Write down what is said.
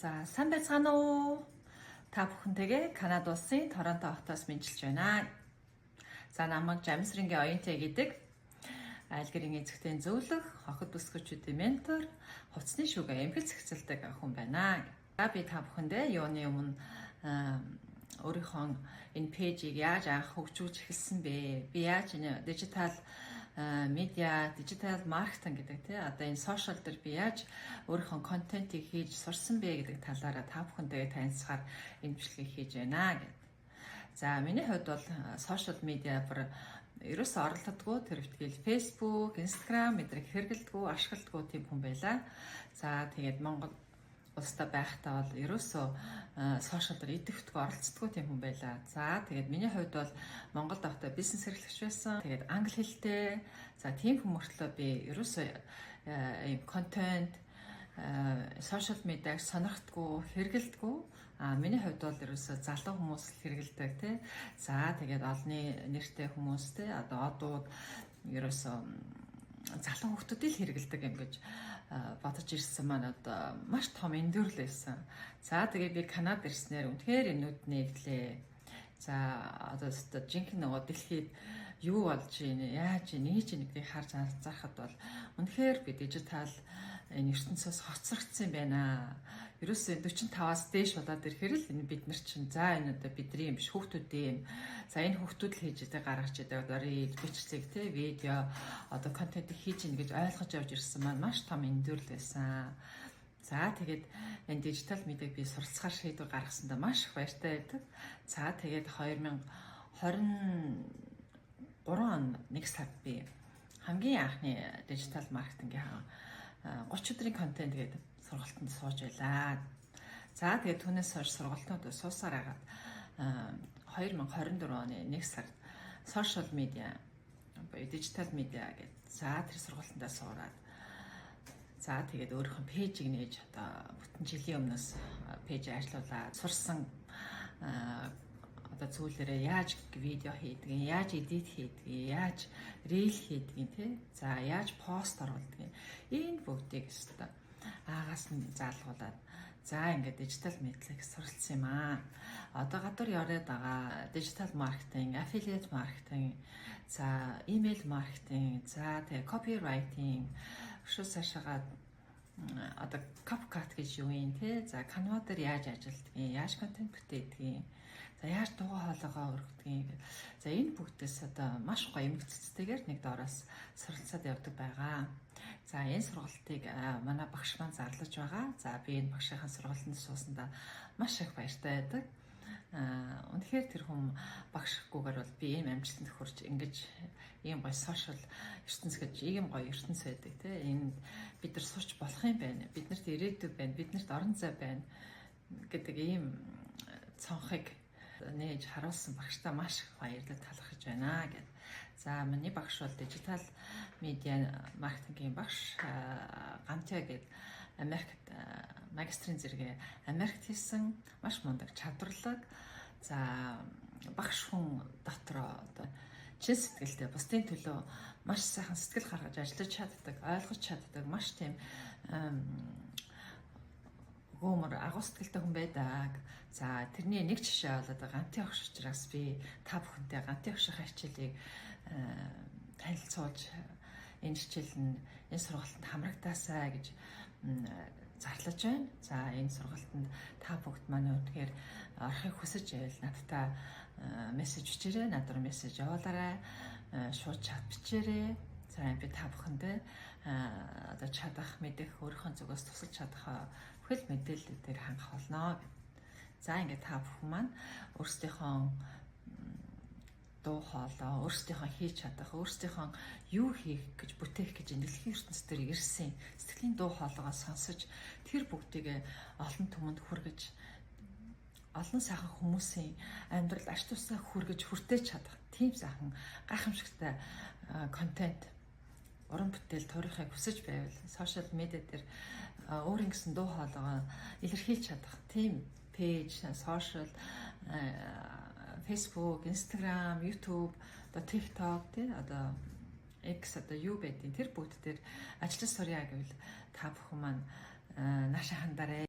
За сайн байцгаана уу? Та бүхэнтэйгээ Канада улсын Торонто хотоос мэдчилж байна. За намайг Жамсрингийн оюунтай гэдэг айл гэрийн эзэгтийн зөвлөх, хохид бүсгүүчүүдийн ментор, хувцсны шүүгээ эмхэл зэгцэлдэг хүн байна. За би та бүхэндээ юуны өмнө өөрийнхөө энэ пэйжийг яаж анх хөгжүүлж эхэлсэн бэ? Би яаж энэ дижитал медиа, дижитал маркетинг гэдэг тий одоо энэ сошиал дээр би яаж өөрийнхөө контентийг хийж сурсан бэ гэдэг талаараа та бүхэндээ танилцахаар энэ бичлэгийг хийж байна гэдэг. За миний хувьд бол сошиал медиа ерөөсөө оролдодгүй тэрвтгэл Facebook, Instagram мэдрэг хэрэглэдэггүй, ашигладаггүй тийм хүн байлаа. За тэгээд Монгол улстай байхдаа бол ерөөсөө сошиал дээр идэвхтэй оролцдоггүй тийм хүн байлаа. За тэгээд миний хувьд бол Монгол давтаа бизнес эрхлэгч байсан. Тэгээд англи хэлтэй. За тийм хүмүүртлөө би ерөөсөө ийм контент сошиал медиаг сонирхдаггүй, хэрэглэдэггүй. Миний хувьд бол ерөөсөө залуу хүмүүс хэрэглэдэг тий. За тэгээд олонний нэртэй хүмүүс тий одоо одууд ерөөсөө залуу хүмүүстэй л хэрэглэдэг юм гэж бодож ирсэн маань одоо маш том эндүрл байсан. За тэгээд би Канад ирснээр үнэхээр энүүд нэглээ. За одоо жинхэнэ нөгөө дэлхийд юу болж ийн, яаж ийн, нээж ийн гэдгийг харж анзаархад бол үнэхээр би дижитал энэ ертөнцөөс хоцрогдсон юм байна. Ерөөсөө 45-аас дээш болоод ирэхээр л энэ бид нар чинь за энэ одоо бидний юм биш хүүхдүүдийн юм. За энэ хүүхдүүд л хийж идэг гаргаж идэг одоо рeel бичлэг те видео одоо контент хийж ийн гэж ойлгож явж ирсэн маань маш том эндүрл байсан. За тэгээд энэ дижитал медиаг би суралцахаар шийдвэр гаргасандаа маш их баяртай байдаг. За тэгээд 2023 он 1 сард би хамгийн анхны дижитал маркетингийн 30 өдрийн контент гэдэг сургалтанд сууж байлаа. За тэгээд түүнээс хойш сургалтууд суусаар агаад 2024 оны 1 сард сошиал медиа буюу дижитал медиа гэдэг за тэр сургалтандаа суураад за тэгээд өөрийнхөө пэйжийг нээж одоо бүтэн жилийн өмнөөс пэйж ажиллуулаад сурсан одоо зүйлээрээ яаж видео хийдгийг, яаж эдит хийдгийг, яаж рeel хийдгийг тий. За яаж пост оруулдгийг энэ бүгдийг өстө аагаас нь заалгуулад за ингээд дижитал медиаг суралцсан юм аа. Одоо гадуур яваад байгаа дижитал маркетинг, аффилиат маркетинг, за имейл маркетинг, за тэгээ копирайтинг, өшөө цаашаагаа одоо CapCut гэж юу юм те. За Canva дээр яаж ажилдгийг, яаж контент бүтээдгийг, за яаж дугуй хоолойгоо өргөдгийг. За энэ бүгдээс одоо маш гоё эмгэгцтэйгээр нэг доороос суралцаад явдаг байгаа. За энэ сургалтыг манай багш маань зарлаж байгаа. За би энэ багшийнхаа сургалтанд суусандаа маш их баяртай байдаг. Үнэхээр тэр хүн багшгүйгээр бол би ийм амжилтанд хүрч ингэж ийм гоё сошиал ертөнц гэж ийм гоё ертөнц байдаг те. Энэ бид нар сурч болох юм байна. Биднэрт ирээдүй байна. Биднэрт орон зай байна гэдэг ийм цонхыг нээж харуулсан багштай маш их баярлалаа талархаж байна гэд. За миний багш бол дижитал медиа маркетингийн багш Гантя гэдэг Америкт магистрийн зэрэгээ Америкт хийсэн маш мундаг чадварлаг. За багш хүн дотроо одоо чин сэтгэлтэй бусдын төлөө маш сайхан сэтгэл гаргаж ажиллаж чаддаг, ойлгож чаддаг маш тийм гомор агуу сэтгэлтэй хүн байдаг. За тэрний нэг жишээ болоод Ганти багш учраас би та бүхэнтэй Ганти багшийн хичээлийг танилцуулж энэ хичээл нь энэ сургалтанд хамрагдаасаа гэж зарлаж байна. За энэ сургалтанд та бүгд манай үнэхээр орохыг хүсэж байвал надтай мессеж бичээрэй, надад мессеж явуулаарай, шууд чат бичээрэй. За би та бүхэндээ одоо чадах, мэдэх, өөрийнхөө зүгээс тусалж чадах бүхэл мэдээллүүдээр хангах болно. За ингээд та бүхэн маань өөрсдийнхөө дуу хоолой, өөрсдийнхөө хийж чадах, өөрсдийнхөө юу хийх гэж бүтээх гэж дэлхийн ертөнцийн дээр ирсэн сэтгэлийн дуу хоолойгоо сонсож тэр бүгдийг олон түмэнд хүргэж олон сайхан хүмүүсийн амьдралд ач тусаа хүргэж хүртээж чадах тийм сайхан гайхамшигтай контент уран бүтээл туурахыг хүсэж байвал сошиал медиа дээр өөрийн гэсэн дуу хоолойгоо илэрхийлж чадах тийм пэйж, сошиал Facebook, Instagram, YouTube, одоо TikTok тий одоо X одоо юу байдیں۔ Тэр бүгд дээр ажиллаж сурья гэвэл та бүхэн маань наашаа хандараа